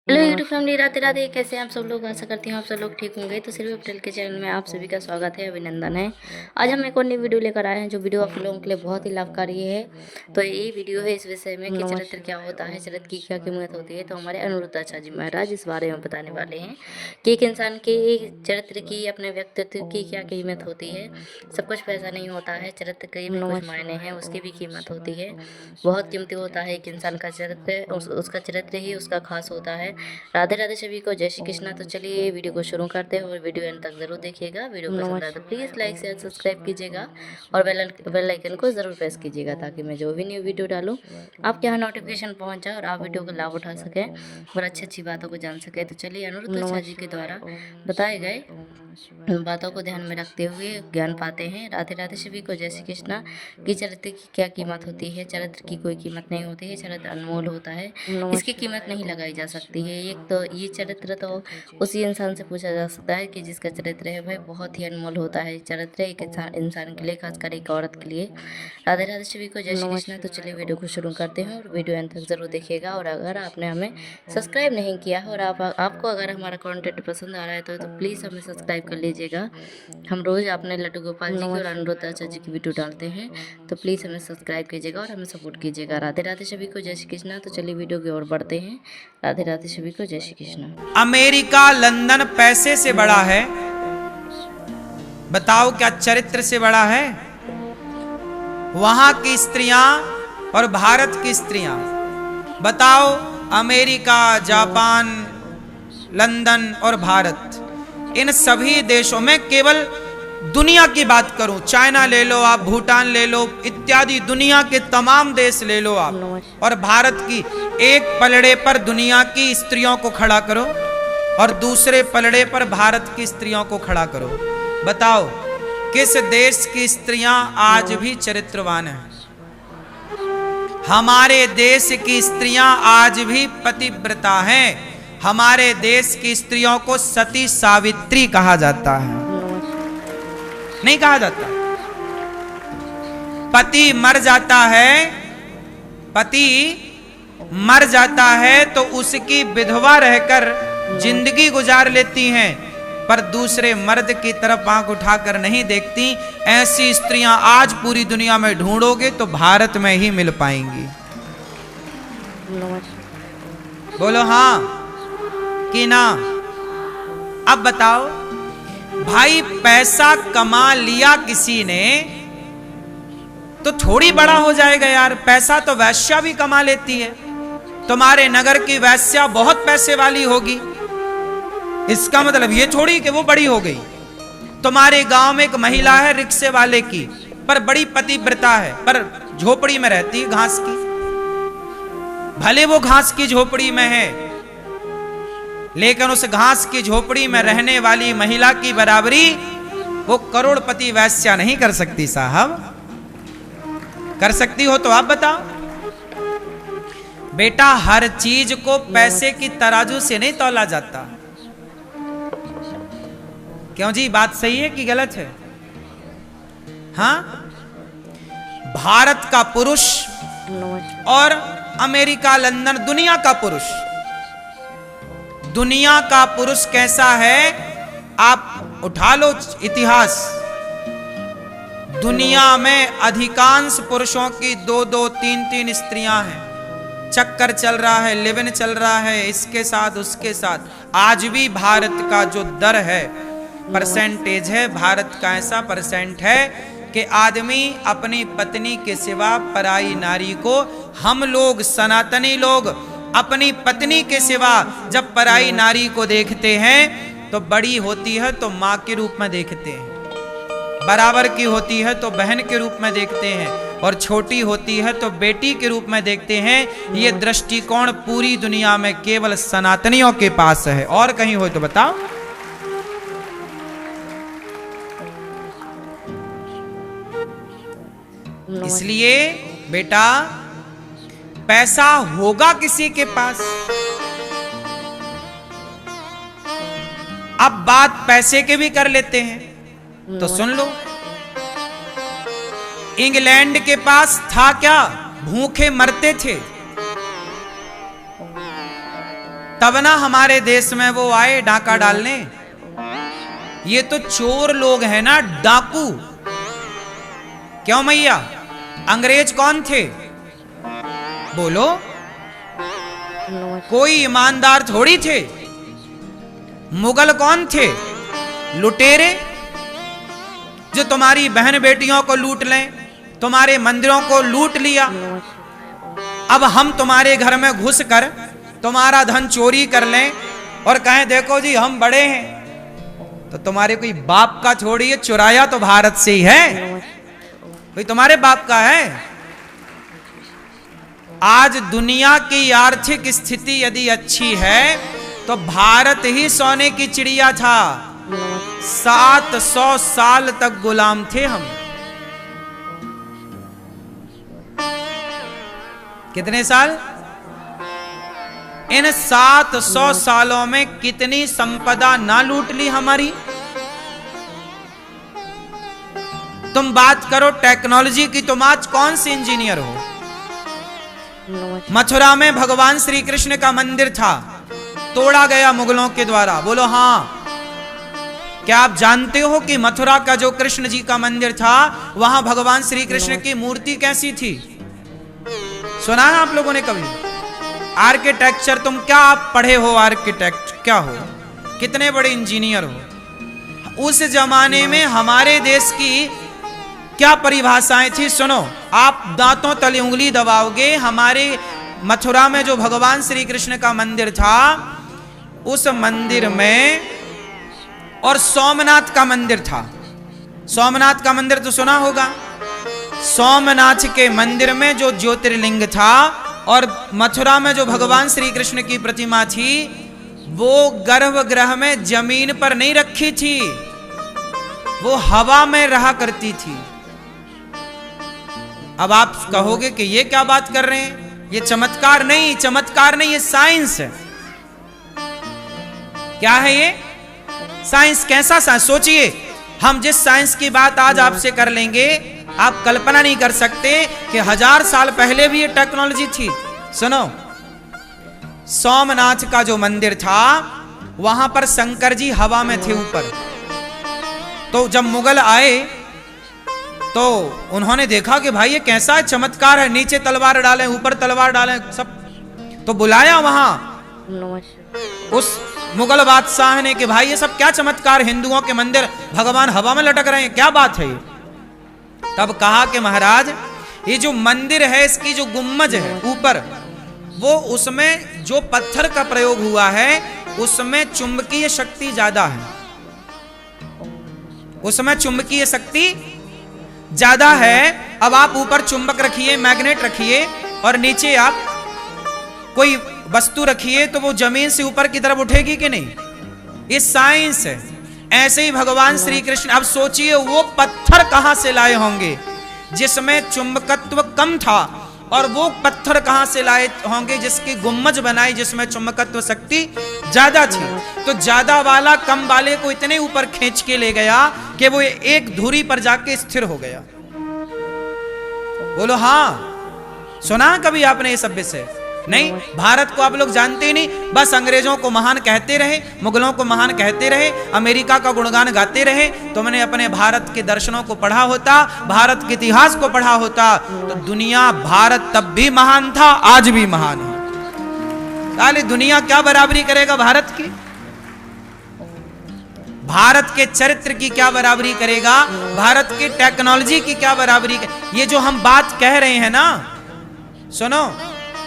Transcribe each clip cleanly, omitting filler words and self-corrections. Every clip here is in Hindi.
Hello YouTube family, Radhe Radhe. कैसे हैं आप सब लोग? आशा करती हूँ आप सब लोग ठीक होंगे। तो सिर्फ पटेल के चैनल में आप सभी का स्वागत है, अभिनंदन है। आज हम एक और नई वीडियो लेकर आए हैं जो वीडियो आप लोगों के लिए बहुत ही लाभकारी है। तो ये वीडियो है इस विषय में कि चरित्र क्या होता है, चरित्र की क्या कीमत होती है। तो हमारे अनिरुद्धाचार्य जी महाराज इस बारे में बताने वाले हैं कि एक इंसान के चरित्र की, अपने व्यक्तित्व की क्या कीमत होती है। सब कुछ पैसा नहीं होता है, चरित्र के भी कुछ मायने हैं, उसकी भी कीमत होती है। बहुत कीमती होता है एक इंसान का चरित्र, उसका चरित्र ही उसका खास होता है। राधे राधे सभी को, जय श्री कृष्णा। तो चलिए वीडियो को शुरू करते हैं और वीडियो एंड तक जरूर देखिएगा। वीडियो पसंद आए तो प्लीज़ लाइक शेयर सब्सक्राइब कीजिएगा और बेल आइकन को जरूर प्रेस कीजिएगा ताकि मैं जो भी न्यू वीडियो डालूँ आपके यहाँ नोटिफिकेशन पहुँच जाए और आप वीडियो का लाभ उठा सकें और अच्छी अच्छी बातों को जान सकें। तो चलिए, अनिरुद्धाचार्य जी के द्वारा बताए गए बातों को ध्यान में रखते हुए ज्ञान पाते हैं। राधे राधे सभी को, जय श्री कृष्णा। कि चरित्र की क्या कीमत होती है। चरित्र की कोई कीमत नहीं होती है, चरित्र अनमोल होता है, इसकी कीमत नहीं लगाई जा सकती है। एक तो ये चरित्र तो उसी इंसान से पूछा जा सकता है कि जिसका चरित्र है वह बहुत ही अनमोल होता है। चरित्र एक इंसान के लिए, खासकर एक औरत के लिए। राधे राधे सभी को, जय श्री कृष्णा। तो चलिए वीडियो को शुरू करते हैं और वीडियो अंत तक जरूर देखिएगा। और अगर आपने हमें सब्सक्राइब नहीं किया है और आपको अगर हमारा कंटेंट पसंद आ रहा है तो प्लीज़ हमें सब्सक्राइब कर लीजिएगा। हम रोज़ अपने लड्डू गोपाल जी की और अनिरुद्धाचार्य जी की वीडियो डालते हैं, तो प्लीज़ हमें सब्सक्राइब कीजिएगा और हमें सपोर्ट कीजिएगा। राधे राधे सभी को, जय श्री कृष्णा। तो चलिए वीडियो की ओर बढ़ते हैं। राधे राधे सभी को, जय श्री कृष्णा। अमेरिका लंदन पैसे से बड़ा है, बताओ क्या चरित्र से बड़ा है? वहां की स्त्रियां और भारत की स्त्रियां, बताओ। अमेरिका, जापान, लंदन और भारत, इन सभी देशों में, केवल दुनिया की बात करूं, चाइना ले लो आप, भूटान ले लो, इत्यादि दुनिया के तमाम देश ले लो आप, और भारत की एक पलड़े पर दुनिया की स्त्रियों को खड़ा करो और दूसरे पलड़े पर भारत की स्त्रियों को खड़ा करो। बताओ किस देश की स्त्रियां आज भी चरित्रवान हैं? हमारे देश की स्त्रियां आज भी पतिव्रता हैं। हमारे देश की स्त्रियों को सती सावित्री कहा जाता है, नहीं कहा जाता। पति मर जाता है, पति मर जाता है तो उसकी विधवा रहकर जिंदगी गुजार लेती हैं, पर दूसरे मर्द की तरफ आंख उठाकर नहीं देखती। ऐसी स्त्रियां आज पूरी दुनिया में ढूंढोगे तो भारत में ही मिल पाएंगी। बोलो हाँ कि ना? अब बताओ भाई, पैसा कमा लिया किसी ने तो थोड़ी बड़ा हो जाएगा यार। पैसा तो वैश्या भी कमा लेती है। तुम्हारे नगर की वैश्या बहुत पैसे वाली होगी, इसका मतलब ये थोड़ी कि वो बड़ी हो गई। तुम्हारे गांव में एक महिला है रिक्शे वाले की, पर बड़ी पतिव्रता है, पर झोपड़ी में रहती है घास की। भले वो घास की झोपड़ी में है, लेकिन उस घास की झोपड़ी में रहने वाली महिला की बराबरी वो करोड़पति वैश्या नहीं कर सकती साहब। कर सकती हो तो आप बताओ। बेटा, हर चीज को पैसे की तराजू से नहीं तौला जाता। क्यों जी, बात सही है कि गलत है? हाँ, भारत का पुरुष और अमेरिका, लंदन, दुनिया का पुरुष, दुनिया का पुरुष कैसा है? आप उठा लो इतिहास। दुनिया में अधिकांश पुरुषों की दो दो तीन तीन स्त्रियां हैं। चक्कर चल रहा है, लिव-इन चल रहा है, इसके साथ उसके साथ। आज भी भारत का जो दर है, परसेंटेज है, भारत का ऐसा परसेंट है कि आदमी अपनी पत्नी के सिवा पराई नारी को, हम लोग सनातनी लोग अपनी पत्नी के सिवा जब पराई नारी को देखते हैं तो बड़ी होती है तो मां के रूप में देखते हैं, बराबर की होती है तो बहन के रूप में देखते हैं, और छोटी होती है तो बेटी के रूप में देखते हैं। ये दृष्टिकोण पूरी दुनिया में केवल सनातनियों के पास है, और कहीं हो तो बताओ। इसलिए बेटा, पैसा होगा किसी के पास। अब बात पैसे के भी कर लेते हैं तो सुन लो। इंग्लैंड के पास था क्या? भूखे मरते थे। तब ना हमारे देश में वो आए डाका डालने। ये तो चोर लोग हैं ना, डाकू। क्यों मैया? अंग्रेज कौन थे? बोलो, कोई ईमानदार थोड़ी थे। मुगल कौन थे? लुटेरे, जो तुम्हारी बहन बेटियों को लूट लें, तुम्हारे मंदिरों को लूट लिया। अब हम तुम्हारे घर में घुस कर तुम्हारा धन चोरी कर लें और कहें देखो जी हम बड़े हैं, तो तुम्हारे कोई बाप का छोड़िए, चुराया तो भारत से ही है, कोई तुम्हारे बाप का है। आज दुनिया की आर्थिक स्थिति यदि अच्छी है तो भारत ही सोने की चिड़िया था। 700 साल तक गुलाम थे हम। कितने साल? इन 700 सालों में कितनी संपदा ना लूट ली हमारी। तुम बात करो टेक्नोलॉजी की, तुम आज कौन से इंजीनियर हो? मथुरा में भगवान श्री कृष्ण का मंदिर था, तोड़ा गया मुगलों के द्वारा। बोलो हाँ। क्या आप जानते हो कि मथुरा का जो कृष्ण जी का मंदिर था, वहां भगवान श्री कृष्ण की मूर्ति कैसी थी? सुना है आप लोगों ने कभी? आर्किटेक्चर, तुम क्या आप पढ़े हो? आर्किटेक्ट क्या हो? कितने बड़े इंजीनियर हो? उस जमाने में हमारे देश की क्या परिभाषाएं थी? सुनो, आप दांतों तले उंगली दबाओगे। हमारे मथुरा में जो भगवान श्री कृष्ण का मंदिर था, उस मंदिर में, और सोमनाथ का मंदिर था। सोमनाथ का मंदिर तो सुना होगा। सोमनाथ के मंदिर में जो ज्योतिर्लिंग था और मथुरा में जो भगवान श्री कृष्ण की प्रतिमा थी, वो गर्भगृह में जमीन पर नहीं रखी थी, वो हवा में रहा करती थी। अब आप कहोगे कि ये क्या बात कर रहे हैं, ये चमत्कार नहीं, चमत्कार नहीं, ये साइंस है। क्या है ये? साइंस। कैसा साइंस? सोचिए, हम जिस साइंस की बात आज आपसे कर लेंगे, आप कल्पना नहीं कर सकते कि 1000 साल पहले भी ये टेक्नोलॉजी थी। सुनो, सोमनाथ का जो मंदिर था, वहां पर शंकर जी हवा में थे ऊपर। तो जब मुगल आए तो उन्होंने देखा कि भाई ये कैसा चमत्कार है, नीचे तलवार डालें, ऊपर तलवार डालें, सब। तो बुलाया वहां उस मुगल बादशाह ने कि भाई ये सब क्या चमत्कार, हिंदुओं के मंदिर भगवान हवा में लटक रहे हैं, क्या बात है ये? तब कहा कि महाराज, ये जो मंदिर है, इसकी जो गुम्मज है ऊपर, वो उसमें जो पत्थर का प्रयोग हुआ है, उसमें चुंबकीय शक्ति ज्यादा है। उसमें चुंबकीय शक्ति ज्यादा है। अब आप ऊपर चुंबक रखिए, मैग्नेट रखिए, और नीचे आप कोई वस्तु रखिए, तो वो जमीन से ऊपर की तरफ उठेगी कि नहीं? ये साइंस है। ऐसे ही भगवान श्री कृष्ण, अब सोचिए वो पत्थर कहां से लाए होंगे जिसमें चुंबकत्व कम था, और वो पत्थर कहां से लाए होंगे जिसकी गुम्मज बनाई जिसमें चुंबकत्व शक्ति ज्यादा थी। तो ज्यादा वाला कम वाले को इतने ऊपर खींच के ले गया कि वो एक धुरी पर जाके स्थिर हो गया। बोलो हाँ। सुना कभी आपने ये सब विषय? नहीं। भारत को आप लोग जानते ही नहीं, बस अंग्रेजों को महान कहते रहे, मुगलों को महान कहते रहे, अमेरिका का गुणगान गाते रहे। तुमने अपने भारत के दर्शनों को पढ़ा होता, भारत के इतिहास को पढ़ा होता, तो दुनिया, भारत तब भी महान था, आज भी महान है। साली दुनिया क्या बराबरी करेगा भारत की? भारत के चरित्र की क्या बराबरी करेगा? भारत की टेक्नोलॉजी की क्या बराबरी? ये जो हम बात कह रहे हैं ना, सुनो,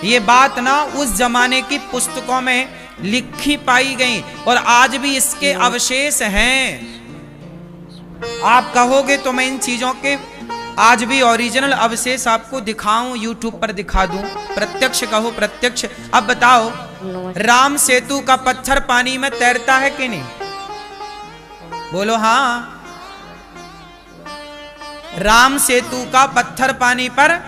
ये बात ना उस जमाने की पुस्तकों में लिखी पाई गई, और आज भी इसके अवशेष हैं। आप कहोगे तो मैं इन चीजों के आज भी ओरिजिनल अवशेष आपको दिखाऊं, यूट्यूब पर दिखा दूं, प्रत्यक्ष कहो प्रत्यक्ष। अब बताओ, राम सेतु का पत्थर पानी में तैरता है कि नहीं? बोलो हाँ। राम सेतु का पत्थर पानी पर,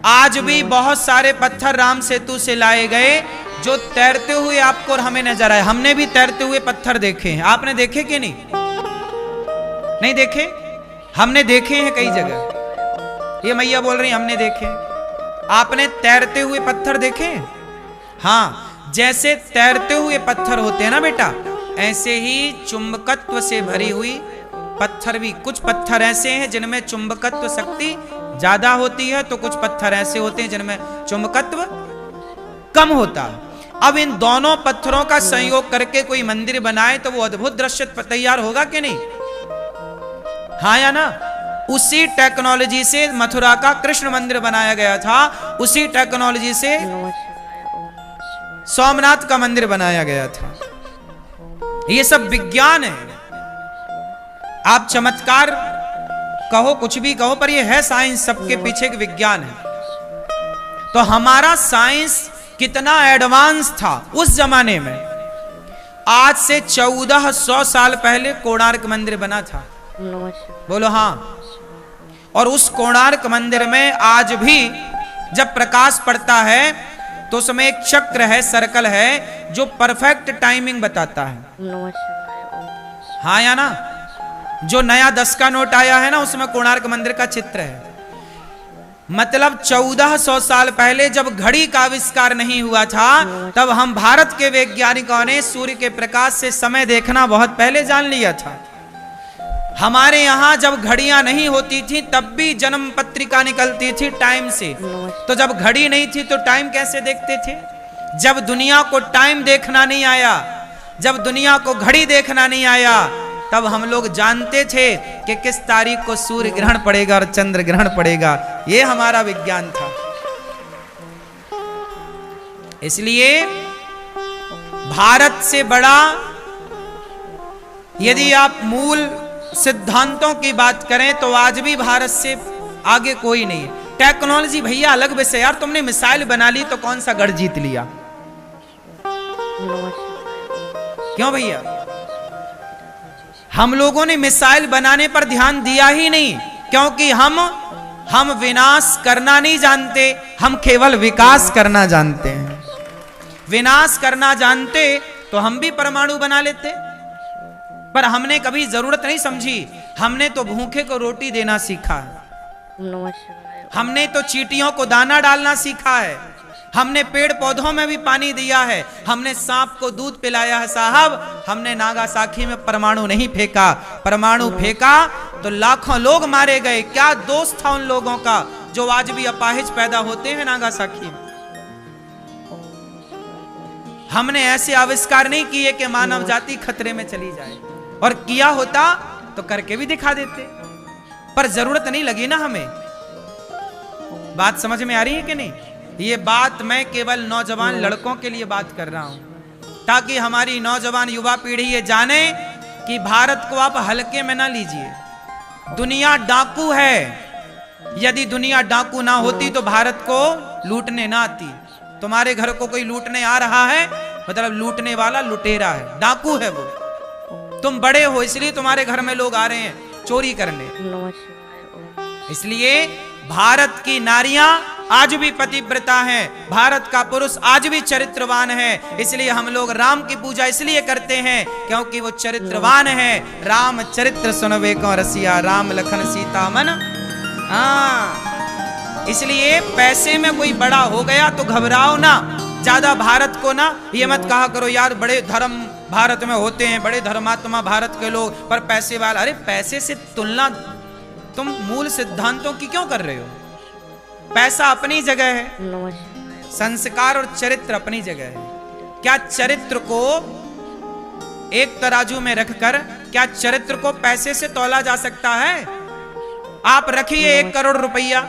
आज भी बहुत सारे पत्थर राम सेतु से लाए गए जो तैरते हुए आपको और हमें नजर आए। हमने भी तैरते हुए पत्थर देखे हैं। आपने देखे कि नहीं? नहीं देखे? हमने देखे हैं कई जगह। ये मैया बोल रही हमने देखे। आपने तैरते हुए पत्थर देखे? हाँ। जैसे तैरते हुए पत्थर होते हैं ना बेटा, ऐसे ही चुंबकत्व से भरी हुई पत्थर भी, कुछ पत्थर ऐसे हैं जिनमें चुंबकत्व शक्ति ज्यादा होती है, तो कुछ पत्थर ऐसे होते हैं जिनमें चुंबकत्व कम होता है। अब इन दोनों पत्थरों का संयोग करके कोई मंदिर बनाए तो वो अद्भुत दृश्य तैयार होगा कि नहीं? हाँ या ना? उसी टेक्नोलॉजी से मथुरा का कृष्ण मंदिर बनाया गया था, उसी टेक्नोलॉजी से सोमनाथ का मंदिर बनाया गया था। ये सब विज्ञान है। आप चमत्कार कहो, कुछ भी कहो, पर ये है साइंस, सबके पीछे एक विज्ञान है। तो हमारा साइंस कितना एडवांस था उस जमाने में। आज से 1400 साल पहले कोणार्क मंदिर बना था। बोलो हाँ। और उस कोणार्क मंदिर में आज भी जब प्रकाश पड़ता है तो उसमें एक चक्र है, सर्कल है, जो परफेक्ट टाइमिंग बताता है। हाँ या ना? जो नया 10 का नोट आया है ना, उसमें कोणार्क मंदिर का चित्र है। मतलब 1400 साल पहले जब घड़ी का आविष्कार नहीं हुआ था, तब हम भारत के वैज्ञानिकों ने सूर्य के प्रकाश से समय देखना बहुत पहले जान लिया था। हमारे यहाँ जब घड़ियां नहीं होती थी तब भी जन्म पत्रिका निकलती थी टाइम से। तो जब घड़ी नहीं थी तो टाइम कैसे देखते थे? जब दुनिया को टाइम देखना नहीं आया, जब दुनिया को घड़ी देखना नहीं आया, तब हम लोग जानते थे कि किस तारीख को सूर्य ग्रहण पड़ेगा और चंद्र ग्रहण पड़ेगा। ये हमारा विज्ञान था। इसलिए भारत से बड़ा यदि आप मूल सिद्धांतों की बात करें तो आज भी भारत से आगे कोई नहीं है। टेक्नोलॉजी भैया अलग विषय यार, तुमने मिसाइल बना ली तो कौन सा गढ़ जीत लिया? क्यों भैया? हम लोगों ने मिसाइल बनाने पर ध्यान दिया ही नहीं, क्योंकि हम विनाश करना नहीं जानते, हम केवल विकास करना जानते हैं। विनाश करना जानते तो हम भी परमाणु बना लेते, पर हमने कभी जरूरत नहीं समझी। हमने तो भूखे को रोटी देना सीखा है, हमने तो चींटियों को दाना डालना सीखा है, हमने पेड़ पौधों में भी पानी दिया है, हमने सांप को दूध पिलाया है साहब। हमने नागासाकी में परमाणु नहीं फेंका। परमाणु फेंका तो लाखों लोग मारे गए। क्या दोष था उन लोगों का जो आज भी अपाहिज पैदा होते हैं नागासाकी में? हमने ऐसे आविष्कार नहीं किए कि मानव जाति खतरे में चली जाए, और किया होता तो करके भी दिखा देते, पर जरूरत नहीं लगी ना हमें। बात समझ में आ रही है कि नहीं? ये बात मैं केवल नौजवान लड़कों के लिए बात कर रहा हूं, ताकि हमारी नौजवान युवा पीढ़ी ये जाने कि भारत को आप हल्के में ना लीजिए। दुनिया डाकू है। यदि दुनिया डाकू ना होती तो भारत को लूटने ना आती। तुम्हारे घर को कोई लूटने आ रहा है मतलब लूटने वाला लुटेरा है, डाकू है वो। तुम बड़े हो इसलिए तुम्हारे घर में लोग आ रहे हैं चोरी करने। इसलिए भारत की नारियां आज भी पतिव्रता हैं, भारत का पुरुष आज भी चरित्रवान है। इसलिए हम लोग राम की पूजा इसलिए करते हैं क्योंकि वो चरित्रवान है। राम चरित्र सुनवे को रसिया, राम लखन सीता मन। हाँ, इसलिए पैसे में कोई बड़ा हो गया तो घबराओ ना ज्यादा। भारत को ना ये मत कहा करो यार बड़े धर्म भारत में होते हैं, बड़े धर्मात्मा भारत के लोग, पर पैसे वाला। अरे पैसे से तुलना तुम मूल सिद्धांतों की क्यों कर रहे हो? पैसा अपनी जगह है, संस्कार और चरित्र अपनी जगह है। क्या चरित्र को एक तराजू में रखकर क्या चरित्र को पैसे से तौला जा सकता है? आप रखिए 1 करोड़ रुपया,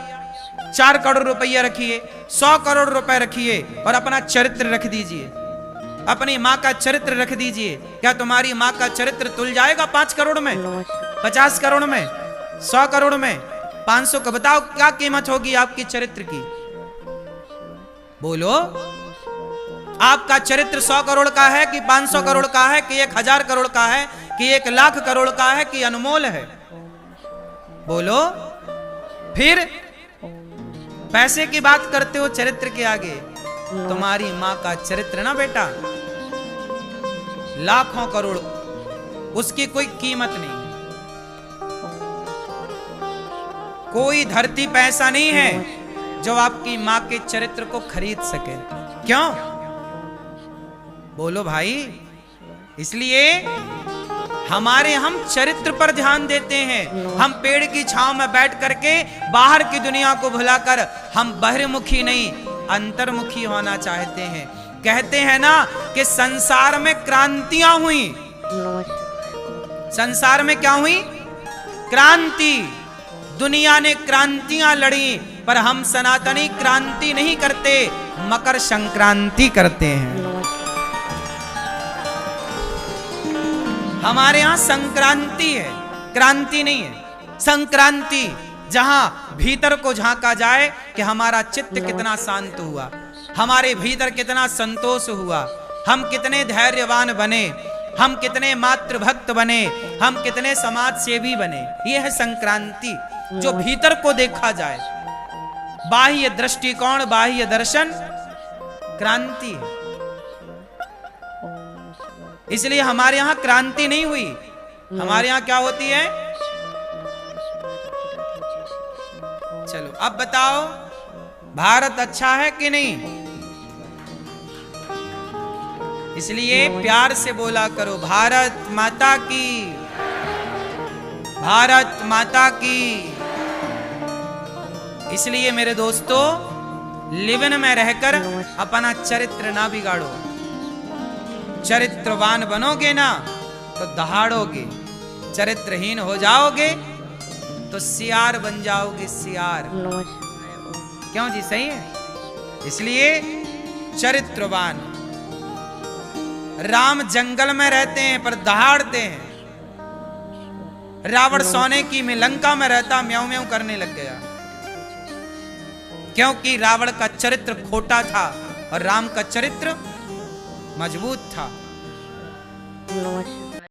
4 करोड़ रुपया रखिए, 100 करोड़ रुपए रखिए और अपना चरित्र रख दीजिए, अपनी माँ का चरित्र रख दीजिए। क्या तुम्हारी माँ का चरित्र तुल जाएगा 5 करोड़ में, 50 करोड़ में, 100 करोड़ में, 500 का? बताओ क्या कीमत होगी आपकी चरित्र की? बोलो, आपका चरित्र 100 करोड़ का है कि 500 करोड़ का है कि 1000 करोड़ का है कि 1 लाख करोड़ का है कि अनमोल है? बोलो। फिर पैसे की बात करते हो चरित्र के आगे। तुम्हारी माँ का चरित्र ना बेटा लाखों करोड़, उसकी कोई कीमत नहीं। कोई धरती पे ऐसा नहीं है जो आपकी माँ के चरित्र को खरीद सके। क्यों? बोलो भाई। इसलिए हमारे हम चरित्र पर ध्यान देते हैं। हम पेड़ की छांव में बैठ करके बाहर की दुनिया को भुलाकर हम बहिर्मुखी नहीं अंतर्मुखी होना चाहते हैं। कहते हैं ना कि संसार में क्रांतियां हुई। संसार में क्या हुई? क्रांति। दुनिया ने क्रांतियां लड़ी, पर हम सनातनी क्रांति नहीं करते, मकर संक्रांति करते हैं। हमारे यहां संक्रांति है, क्रांति नहीं है। संक्रांति, जहां भीतर को झांका जाए कि हमारा चित्त कितना शांत हुआ, हमारे भीतर कितना संतोष हुआ, हम कितने धैर्यवान बने, हम कितने मातृभक्त बने, हम कितने समाज सेवी बने। यह है संक्रांति, जो भीतर को देखा जाए। बाह्य दृष्टिकोण, बाह्य दर्शन क्रांति। इसलिए हमारे यहां क्रांति नहीं हुई। हमारे यहां क्या होती है? चलो अब बताओ, भारत अच्छा है कि नहीं? इसलिए प्यार से बोला करो, भारत माता की, भारत माता की। इसलिए मेरे दोस्तों, लिवन में रहकर अपना चरित्र ना बिगाड़ो। चरित्रवान बनोगे ना तो दहाड़ोगे, चरित्रहीन हो जाओगे तो सियार बन जाओगे, सियार। क्यों जी? सही है। इसलिए चरित्रवान। राम जंगल में रहते हैं पर दहाड़ते हैं। रावण सोने की में लंका में रहता, म्याऊं म्याऊं करने लग गया, क्योंकि रावण का चरित्र खोटा था और राम का चरित्र मजबूत था।